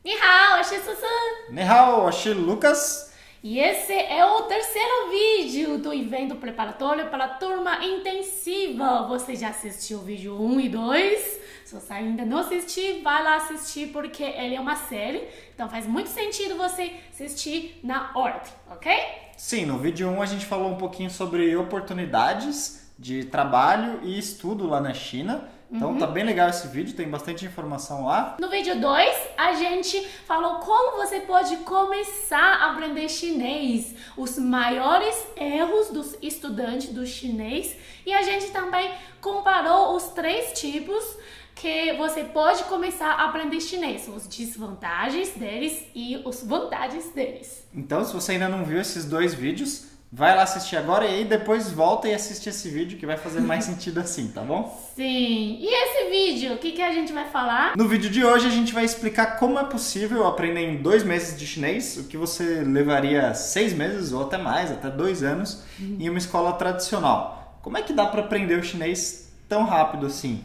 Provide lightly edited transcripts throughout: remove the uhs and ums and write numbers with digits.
Ni hao, eu sou Susan. Ni hao, eu sou Lucas. E esse é o terceiro vídeo do evento preparatório para a turma intensiva. Você já assistiu o vídeo 1 e 2? Se você ainda não assistiu, vai lá assistir porque ele é uma série. Então faz muito sentido você assistir na ordem, ok? Sim, no vídeo 1 a gente falou um pouquinho sobre oportunidades de trabalho e estudo lá na China. Então tá bem legal esse vídeo, tem bastante informação lá. No vídeo 2, a gente falou como você pode começar a aprender chinês, os maiores erros dos estudantes do chinês, e a gente também comparou os 3 tipos que você pode começar a aprender chinês, os desvantagens deles e os vantagens deles. Então, se você ainda não viu esses 2 vídeos, vai lá assistir agora e aí depois volta e assiste esse vídeo que vai fazer mais sentido assim, tá bom? Sim. E esse vídeo, o que a gente vai falar? No vídeo de hoje a gente vai explicar como é possível aprender em 2 meses de chinês, o que você levaria 6 meses ou até mais, até 2 anos, em uma escola tradicional. Como é que dá para aprender o chinês tão rápido assim?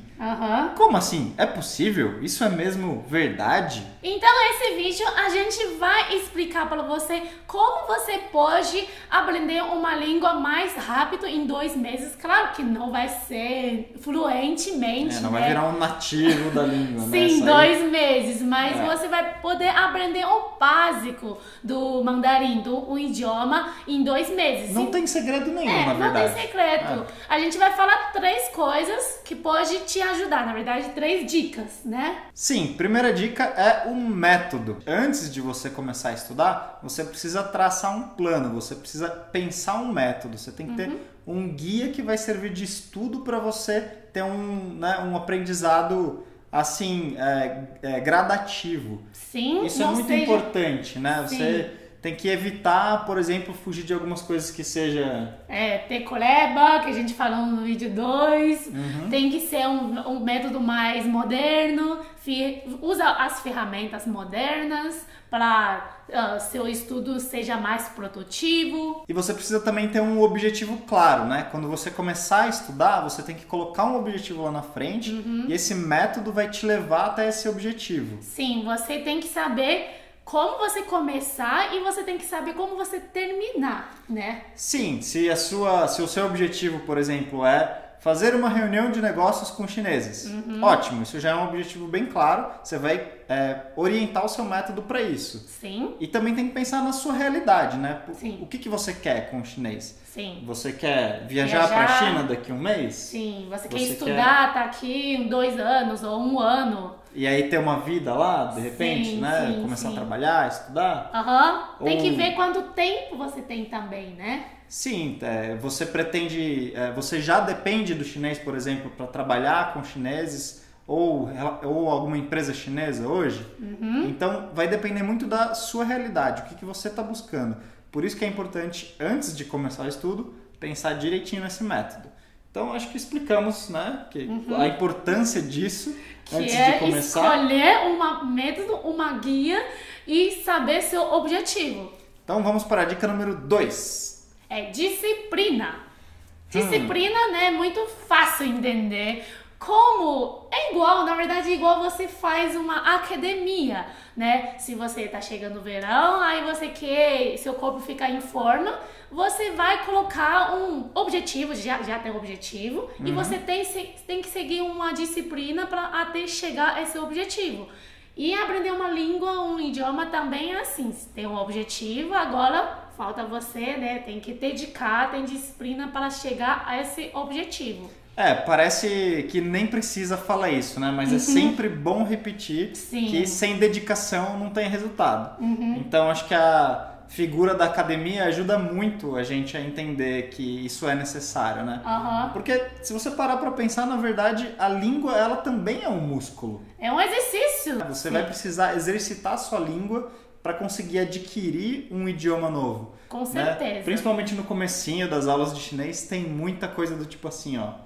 Como assim? É possível? Isso é mesmo verdade? Então esse vídeo a gente vai explicar para você como você pode aprender uma língua mais rápido em 2 meses. Claro que não vai ser fluentemente, não vai virar um nativo da língua, né? Sim, 2 meses, mas você vai poder aprender o básico do mandarim, do idioma, em 2 meses. Não tem segredo nenhum, na verdade. Não tem segredo. A gente vai falar 3 coisas que pode te ajudar, na verdade 3 dicas, né? Sim, primeira dica é o método. Antes de você começar a estudar, você precisa traçar um plano, você precisa pensar um método, você tem que ter um guia que vai servir de estudo para você ter um aprendizado assim, gradativo. Sim, isso é muito importante, né? Sim. Você tem que evitar, por exemplo, fugir de algumas coisas que seja... ter coleba, que a gente falou no vídeo 2. Tem que ser um método mais moderno. Usa as ferramentas modernas para seu estudo seja mais produtivo. E você precisa também ter um objetivo claro, né? Quando você começar a estudar, você tem que colocar um objetivo lá na frente e esse método vai te levar até esse objetivo. Sim, você tem que saber como você começar e você tem que saber como você terminar, né? Sim, se o seu objetivo, por exemplo, é fazer uma reunião de negócios com chineses, ótimo, isso já é um objetivo bem claro, você vai orientar o seu método para isso. Sim. E também tem que pensar na sua realidade, né? Sim. O que você quer com o chinês? Sim. Você quer viajar para a China daqui a 1 mês? Sim, você quer estudar, tá aqui 2 anos ou 1 ano. E aí ter uma vida lá, de repente, né? Começar a trabalhar, estudar. Tem que ver quanto tempo você tem também, né? Sim, você pretende, você já depende do chinês, por exemplo, para trabalhar com chineses ou alguma empresa chinesa hoje. Então vai depender muito da sua realidade, o que você está buscando. Por isso que é importante, antes de começar o estudo, pensar direitinho nesse método. Então acho que explicamos, né, a importância disso antes de começar. Escolher um método, uma guia e saber seu objetivo. Então vamos para a dica número 2. É disciplina. Disciplina, né, é muito fácil entender. Como é igual, na verdade, igual você faz uma academia, né? Se você tá chegando no verão, aí você quer seu corpo ficar em forma, você vai colocar um objetivo, já tem um objetivo, e você tem que seguir uma disciplina para até chegar a esse objetivo. E aprender uma língua, um idioma também é assim, tem um objetivo, agora falta você, né? Tem que dedicar, tem disciplina para chegar a esse objetivo. Parece que nem precisa falar isso, né? Mas é sempre bom repetir que sem dedicação não tem resultado. Então acho que a figura da academia ajuda muito a gente a entender que isso é necessário, né? Porque se você parar para pensar, na verdade, a língua ela também é um músculo. É um exercício. Você vai precisar exercitar a sua língua para conseguir adquirir um idioma novo. Com certeza. Né? Principalmente no comecinho das aulas de chinês tem muita coisa do tipo assim, ó.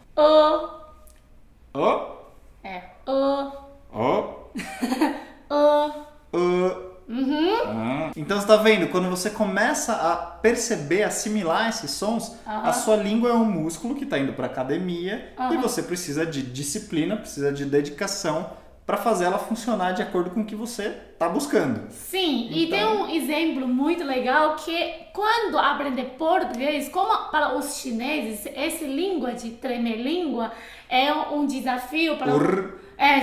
Então você tá vendo, quando você começa a perceber, assimilar esses sons, a sua língua é um músculo que tá indo pra academia e você precisa de disciplina, precisa de dedicação para fazer ela funcionar de acordo com o que você está buscando. Sim, e tem um exemplo muito legal que quando aprender português, como para os chineses, essa língua de tremer língua é um desafio para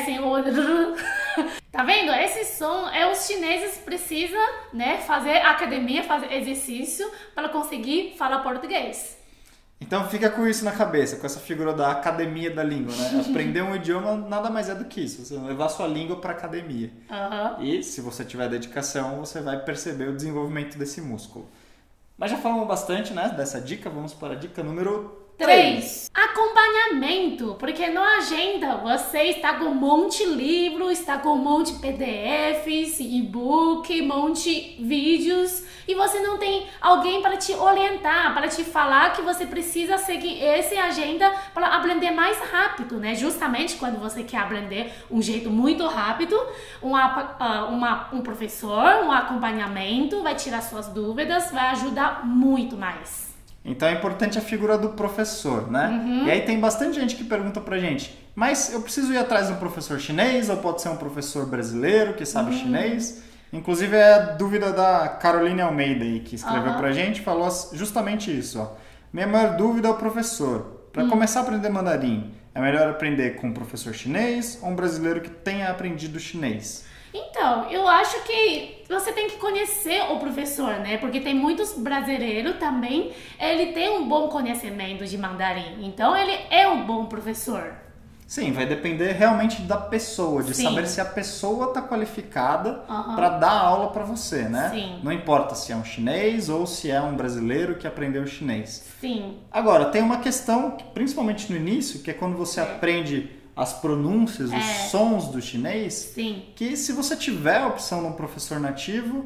sim, tá vendo? Esse som os chineses precisam, né, fazer academia, fazer exercício para conseguir falar português. Então fica com isso na cabeça, com essa figura da academia da língua, né? Aprender um idioma nada mais é do que isso, você levar sua língua para academia. E se você tiver dedicação, você vai perceber o desenvolvimento desse músculo. Mas já falamos bastante, né, dessa dica, vamos para a dica número 3. Acompanhamento, porque na agenda você está com um monte de livro, está com um monte de PDFs, e-book, um monte de vídeos e você não tem alguém para te orientar, para te falar que você precisa seguir essa agenda para aprender mais rápido, né? Justamente quando você quer aprender um jeito muito rápido, um professor, um acompanhamento vai tirar suas dúvidas, vai ajudar muito mais. Então é importante a figura do professor, né? E aí tem bastante gente que pergunta pra gente, mas eu preciso ir atrás de um professor chinês ou pode ser um professor brasileiro que sabe chinês? Inclusive é a dúvida da Caroline Almeida aí, que escreveu pra gente, falou justamente isso, ó. Minha maior dúvida é o professor. Para começar a aprender mandarim, é melhor aprender com um professor chinês ou um brasileiro que tenha aprendido chinês? Então, eu acho que você tem que conhecer o professor, né? Porque tem muitos brasileiros também, ele tem um bom conhecimento de mandarim. Então, ele é um bom professor. Sim, vai depender realmente da pessoa, de saber se a pessoa está qualificada para dar aula para você, né? Sim. Não importa se é um chinês ou se é um brasileiro que aprendeu chinês. Sim. Agora, tem uma questão, principalmente no início, que é quando você aprende as pronúncias, os sons do chinês, que se você tiver a opção de um professor nativo,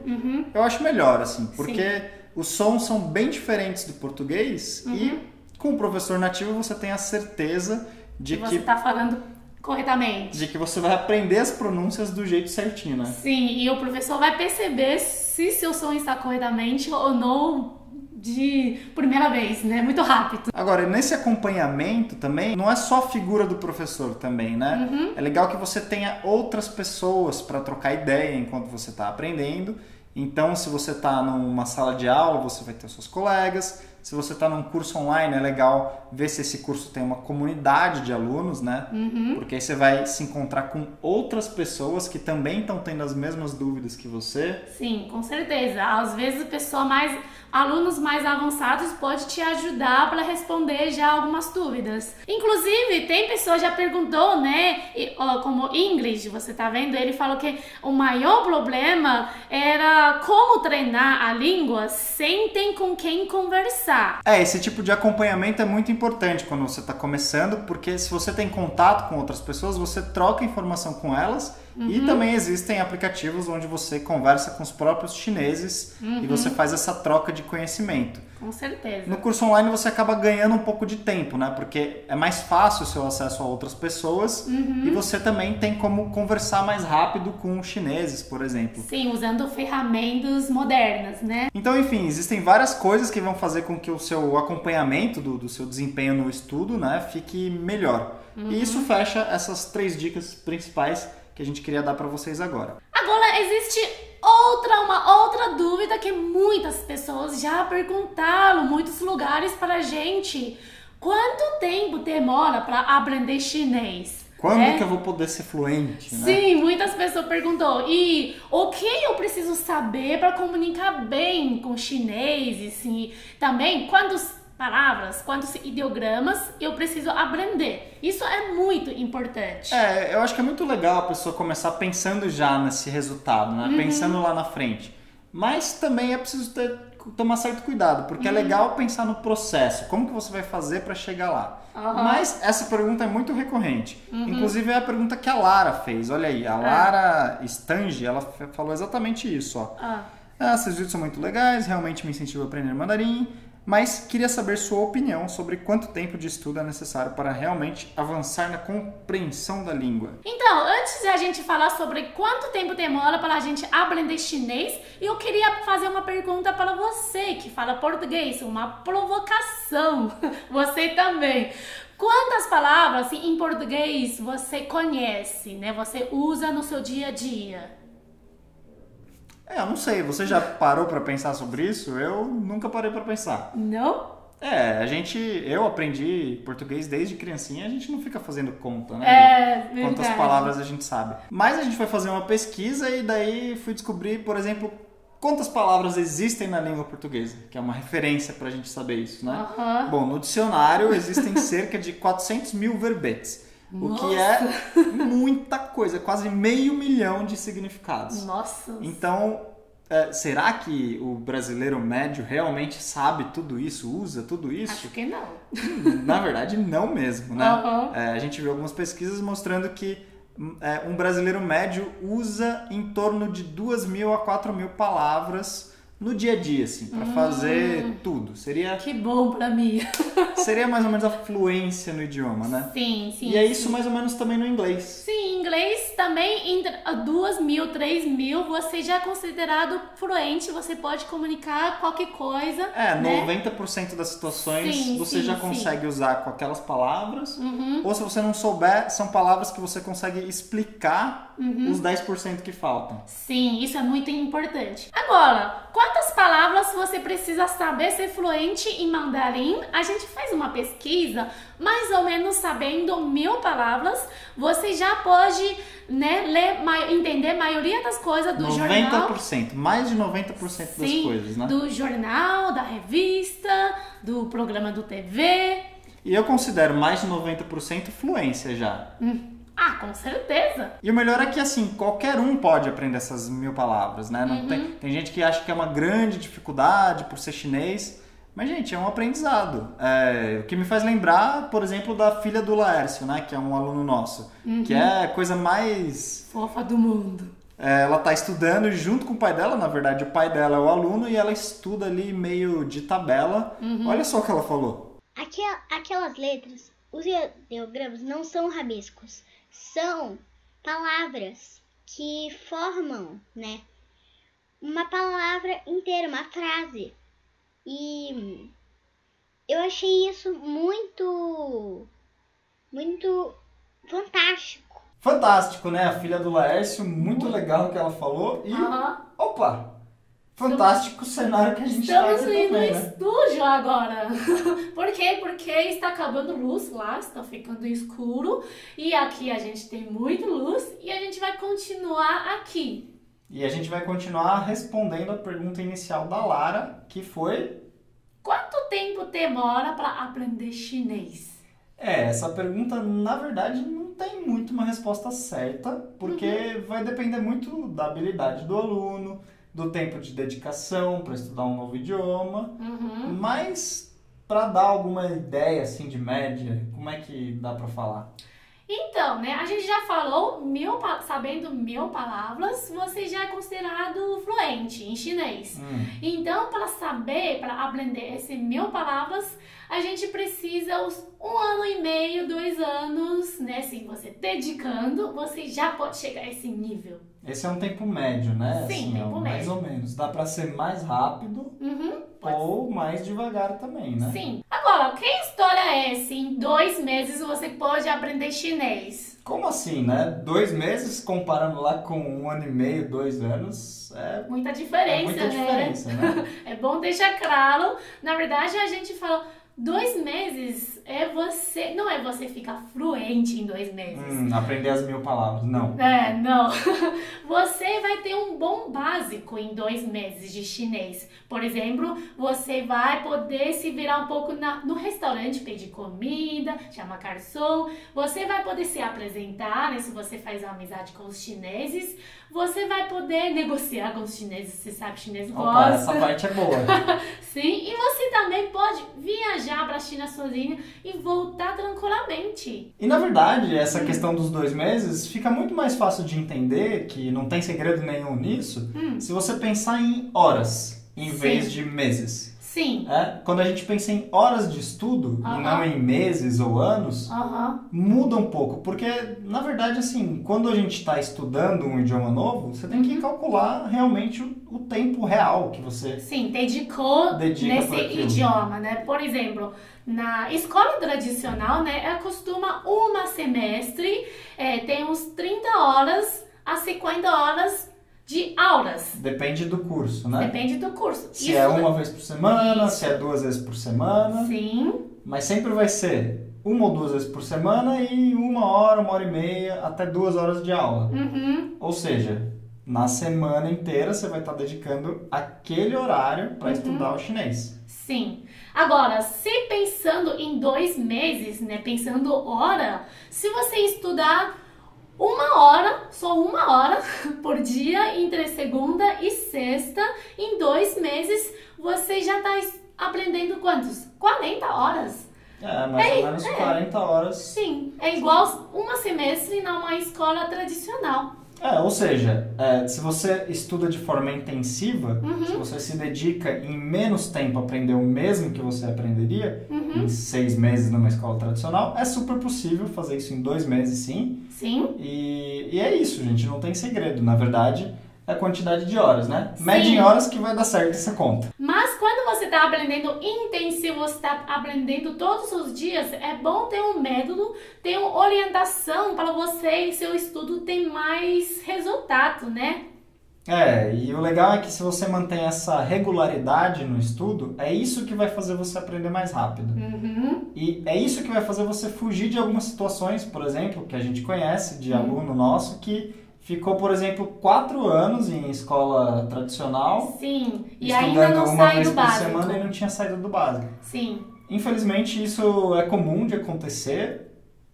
eu acho melhor, assim, porque os sons são bem diferentes do português e com o professor nativo você tem a certeza de que você está falando corretamente. De que você vai aprender as pronúncias do jeito certinho, né? Sim, e o professor vai perceber se seu som está corretamente ou não de primeira vez, né? Muito rápido. Agora, nesse acompanhamento também, não é só a figura do professor também, né? É legal que você tenha outras pessoas para trocar ideia enquanto você está aprendendo. Então, se você está numa sala de aula, você vai ter seus colegas. Se você está num curso online, é legal ver se esse curso tem uma comunidade de alunos, né? Porque aí você vai se encontrar com outras pessoas que também estão tendo as mesmas dúvidas que você. Sim, com certeza. Às vezes alunos mais avançados pode te ajudar para responder já algumas dúvidas. Inclusive, tem pessoa já perguntou, né? Como English, você tá vendo? Ele falou que o maior problema era como treinar a língua sem ter com quem conversar. Esse tipo de acompanhamento é muito importante quando você está começando, porque se você tem contato com outras pessoas, você troca informação com elas e também existem aplicativos onde você conversa com os próprios chineses e você faz essa troca de conhecimento. Com certeza. No curso online você acaba ganhando um pouco de tempo, né? Porque é mais fácil o seu acesso a outras pessoas e você também tem como conversar mais rápido com chineses, por exemplo. Sim, usando ferramentas modernas, né? Então, enfim, existem várias coisas que vão fazer com que o seu acompanhamento do seu desempenho no estudo, né, fique melhor. E isso fecha essas 3 dicas principais que a gente queria dar para vocês agora. Agora, existe uma outra dúvida que muitas pessoas já perguntaram, muitos lugares para a gente. Quanto tempo demora para aprender chinês? Quando que eu vou poder ser fluente, né? Sim, muitas pessoas perguntou. E o que eu preciso saber para comunicar bem com chineses? E também quantas palavras, quantos ideogramas eu preciso aprender. Isso é muito importante. Eu acho que é muito legal a pessoa começar pensando já nesse resultado, né? Pensando lá na frente. Mas também é preciso tomar certo cuidado, porque é legal pensar no processo, como que você vai fazer para chegar lá. Mas essa pergunta é muito recorrente. Inclusive é a pergunta que a Lara fez. Olha aí, a Lara Stange, ela falou exatamente isso. Esses vídeos são muito legais, realmente me incentivam a aprender mandarim, Mas queria saber sua opinião sobre quanto tempo de estudo é necessário para realmente avançar na compreensão da língua. Então, antes de a gente falar sobre quanto tempo demora para a gente aprender chinês, eu queria fazer uma pergunta para você que fala português, uma provocação. Você também. Quantas palavras em português você conhece, né? Você usa no seu dia a dia? Eu não sei, você já parou para pensar sobre isso? Eu nunca parei para pensar. Não? Eu aprendi português desde criancinha, a gente não fica fazendo conta, né? Verdade. Quantas palavras a gente sabe. Mas a gente foi fazer uma pesquisa e daí fui descobrir, por exemplo, quantas palavras existem na língua portuguesa, que é uma referência pra gente saber isso, né? Bom, no dicionário existem cerca de 400 mil verbetes. Nossa. O que é muita coisa, quase 500 mil de significados. Nossa. Então, será que o brasileiro médio realmente sabe tudo isso, usa tudo isso? Acho que não. Na verdade, não mesmo, né? A gente viu algumas pesquisas mostrando que um brasileiro médio usa em torno de 2.000 a 4.000 palavras no dia a dia, assim, para fazer tudo. Que bom pra mim. Seria mais ou menos a fluência no idioma, né? Sim. E é isso mais ou menos também no inglês. Sim, inglês também, entre 2.000, 3.000, você já é considerado fluente, você pode comunicar qualquer coisa. Né? 90% das situações você já consegue usar com aquelas palavras. Ou se você não souber, são palavras que você consegue explicar os 10% que faltam. Sim, isso é muito importante. Agora, quantas palavras você precisa saber ser fluente em mandarim? A gente fez uma pesquisa, mais ou menos sabendo 1.000 palavras, você já pode, né, entender a maioria das coisas do 90%, jornal. 90%, mais de 90% das coisas, né? Do jornal, da revista, do programa do TV. E eu considero mais de 90% fluência já. Com certeza. E o melhor é que, assim, qualquer um pode aprender essas 1.000 palavras, né? Não tem gente que acha que é uma grande dificuldade por ser chinês, mas, gente, é um aprendizado. O que me faz lembrar, por exemplo, da filha do Laércio, né? Que é um aluno nosso, que é a coisa mais fofa do mundo. Ela está estudando junto com o pai dela, na verdade, o pai dela é o aluno e ela estuda ali meio de tabela. Olha só o que ela falou. Aquelas letras, os ideogramas não são rabiscos. São palavras que formam, né, uma palavra inteira, uma frase. E eu achei isso muito fantástico. Fantástico, né? A filha do Laércio, muito legal o que ela falou. E, opa! Fantástico o cenário que a gente está aqui também, Estamos né? no estúdio agora. Por quê? Porque está acabando luz lá, está ficando escuro. E aqui a gente tem muita luz e a gente vai continuar aqui. E a gente vai continuar respondendo a pergunta inicial da Lara, que foi... Quanto tempo demora para aprender chinês? Essa pergunta, na verdade, não tem muito uma resposta certa, porque vai depender muito da habilidade do aluno, do tempo de dedicação para estudar um novo idioma, mas para dar alguma ideia assim de média, como é que dá para falar? Então, né, a gente já falou, sabendo 1.000 palavras, você já é considerado fluente em chinês. Então, para aprender essas 1.000 palavras, a gente precisa uns 1 ano e meio, 2 anos, né, assim, você dedicando, você já pode chegar a esse nível. Esse é um tempo médio, né? Sim, assim, tempo mais médio. ou menos. Dá para ser mais rápido ou mais devagar também, né? Sim. Agora, que história é essa? Em 2 meses você pode aprender chinês? Como assim, né? 2 meses comparando lá com 1 ano e meio, 2 anos, muita diferença, né? É bom deixar claro. Na verdade, a gente fala 2 meses não é você ficar fluente em 2 meses. Aprender as 1.000 palavras, não. Não. Você vai ter um bom básico em 2 meses de chinês. Por exemplo, você vai poder se virar um pouco no restaurante, pedir comida, chamar garçom. Você vai poder se apresentar, né? Se você faz amizade com os chineses. Você vai poder negociar com os chineses, você sabe, chinês gosta. Essa parte é boa. Sim, e você também pode viajar para a China sozinha e voltar tranquilamente. E na verdade, essa questão dos 2 meses fica muito mais fácil de entender, que não tem segredo nenhum nisso, se você pensar em horas em vez de meses. Sim. Quando a gente pensa em horas de estudo, e não em meses ou anos, muda um pouco. Porque, na verdade, assim, quando a gente está estudando um idioma novo, você tem que calcular realmente o tempo real que você dedicou nesse idioma, né? Por exemplo, na escola tradicional, né, costuma um semestre tem uns 30 horas a 50 horas de aulas. Depende do curso, né? Depende do curso. Se é uma vez por semana, se é 2 vezes por semana. Sim. Mas sempre vai ser 1 ou 2 vezes por semana e 1 hora, 1h30, até 2 horas de aula. Ou seja, na semana inteira você vai estar dedicando aquele horário para estudar o chinês. Sim. Agora, se pensando em 2 meses, né, pensando hora, se você estudar 1 hora, só 1 hora por dia, entre segunda e sexta, em 2 meses, você já está aprendendo quantos? 40 horas. Mais ou menos 40 horas. Sim, é igual um semestre numa escola tradicional. Ou seja, se você estuda de forma intensiva, se você se dedica em menos tempo a aprender o mesmo que você aprenderia, em 6 meses numa escola tradicional, é super possível fazer isso em 2 meses, sim. Sim. E é isso, gente, não tem segredo. Na verdade, é a quantidade de horas, né? Mede em horas que vai dar certo essa conta. Mas quando você está aprendendo intensivo, você está aprendendo todos os dias, é bom ter um método, ter uma orientação para você e seu estudo ter mais resultado, né? E o legal é que se você mantém essa regularidade no estudo, é isso que vai fazer você aprender mais rápido. E é isso que vai fazer você fugir de algumas situações, por exemplo, que a gente conhece de aluno nosso que ficou, por exemplo, 4 anos em escola tradicional. Sim, e ainda não sai do básico. Estudando uma vez por semana e não tinha saído do básico. Sim. Infelizmente, isso é comum de acontecer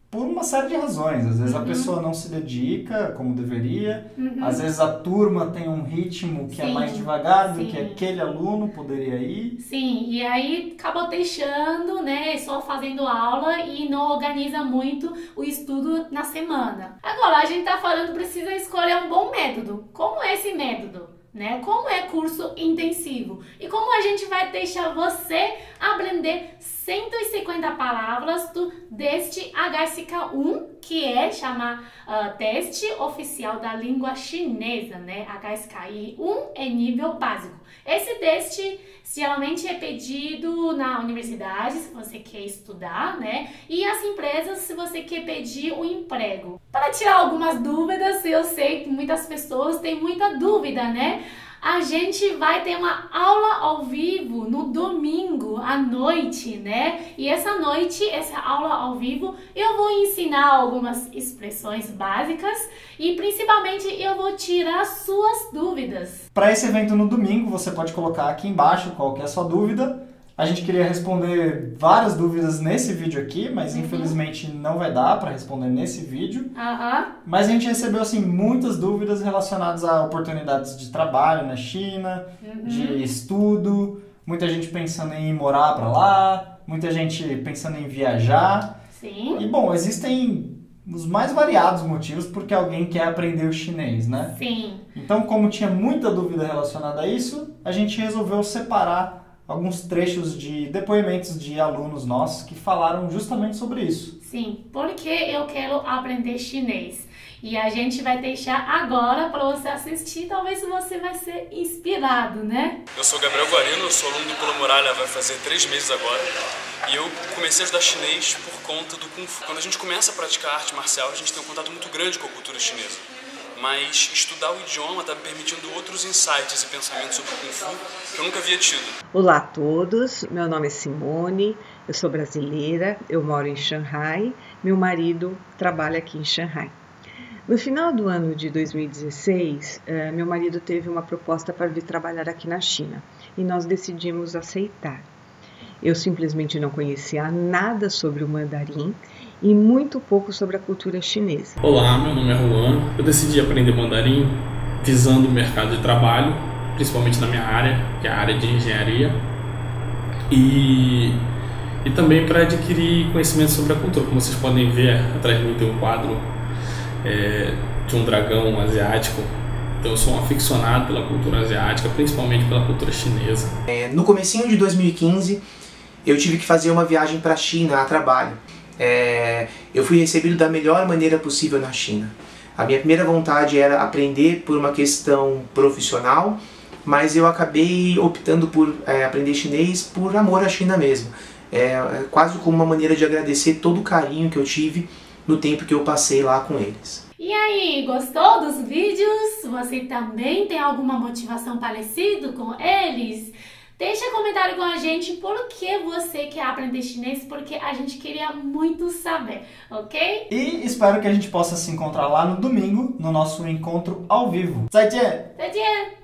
por uma série de razões. Às vezes a pessoa não se dedica como deveria, às vezes a turma tem um ritmo que é mais devagar do que aquele aluno poderia ir. Sim, e aí acaba deixando, né, só fazendo aula e não organiza muito o estudo na semana. Agora, a gente tá falando, precisa escolher um bom método. Como é esse método? Né? Como é curso intensivo? E como a gente vai deixar você aprender 150 palavras deste HSK1, que chama Teste Oficial da Língua Chinesa, né? HSK1 é nível básico. Esse teste geralmente é pedido na universidade, se você quer estudar, né? E as empresas, se você quer pedir um emprego. Para tirar algumas dúvidas, eu sei que muitas pessoas têm muita dúvida, né? A gente vai ter uma aula ao vivo no domingo à noite, né? E essa aula ao vivo, eu vou ensinar algumas expressões básicas e principalmente eu vou tirar suas dúvidas. Para esse evento no domingo, você pode colocar aqui embaixo qual que é a sua dúvida. A gente queria responder várias dúvidas nesse vídeo aqui, mas infelizmente não vai dar para responder nesse vídeo. Mas a gente recebeu assim muitas dúvidas relacionadas a oportunidades de trabalho na China, de estudo, muita gente pensando em ir morar para lá, muita gente pensando em viajar. Sim. E bom, existem os mais variados motivos porque alguém quer aprender o chinês, né? Sim. Então, como tinha muita dúvida relacionada a isso, a gente resolveu separar alguns trechos de depoimentos de alunos nossos que falaram justamente sobre isso. Sim, porque eu quero aprender chinês. E a gente vai deixar agora para você assistir, talvez você vai ser inspirado, né? Eu sou Gabriel Guarino, eu sou aluno do Pula Muralha, vai fazer 3 meses agora. E eu comecei a estudar chinês por conta do Kung Fu. Quando a gente começa a praticar arte marcial, a gente tem um contato muito grande com a cultura chinesa. Mas estudar o idioma está me permitindo outros insights e pensamentos sobre o Kung Fu que eu nunca havia tido. Olá a todos, meu nome é Simone, eu sou brasileira, eu moro em Xangai, meu marido trabalha aqui em Xangai. No final do ano de 2016, meu marido teve uma proposta para vir trabalhar aqui na China e nós decidimos aceitar. Eu simplesmente não conhecia nada sobre o mandarim e muito pouco sobre a cultura chinesa. Olá, meu nome é Juan. Eu decidi aprender mandarim visando o mercado de trabalho, principalmente na minha área, que é a área de engenharia, e também para adquirir conhecimento sobre a cultura. Como vocês podem ver, atrás de mim tem um quadro de um dragão asiático Então eu sou um aficionado pela cultura asiática, principalmente pela cultura chinesa. No comecinho de 2015, eu tive que fazer uma viagem para a China a trabalho. Eu fui recebido da melhor maneira possível na China. A minha primeira vontade era aprender por uma questão profissional, mas eu acabei optando por aprender chinês por amor à China mesmo. Quase como uma maneira de agradecer todo o carinho que eu tive no tempo que eu passei lá com eles. E aí, gostou dos vídeos? Você também tem alguma motivação parecida com eles? Deixa comentário com a gente por que você quer aprender chinês, porque a gente queria muito saber, ok? E espero que a gente possa se encontrar lá no domingo, no nosso encontro ao vivo. 再见! 再见!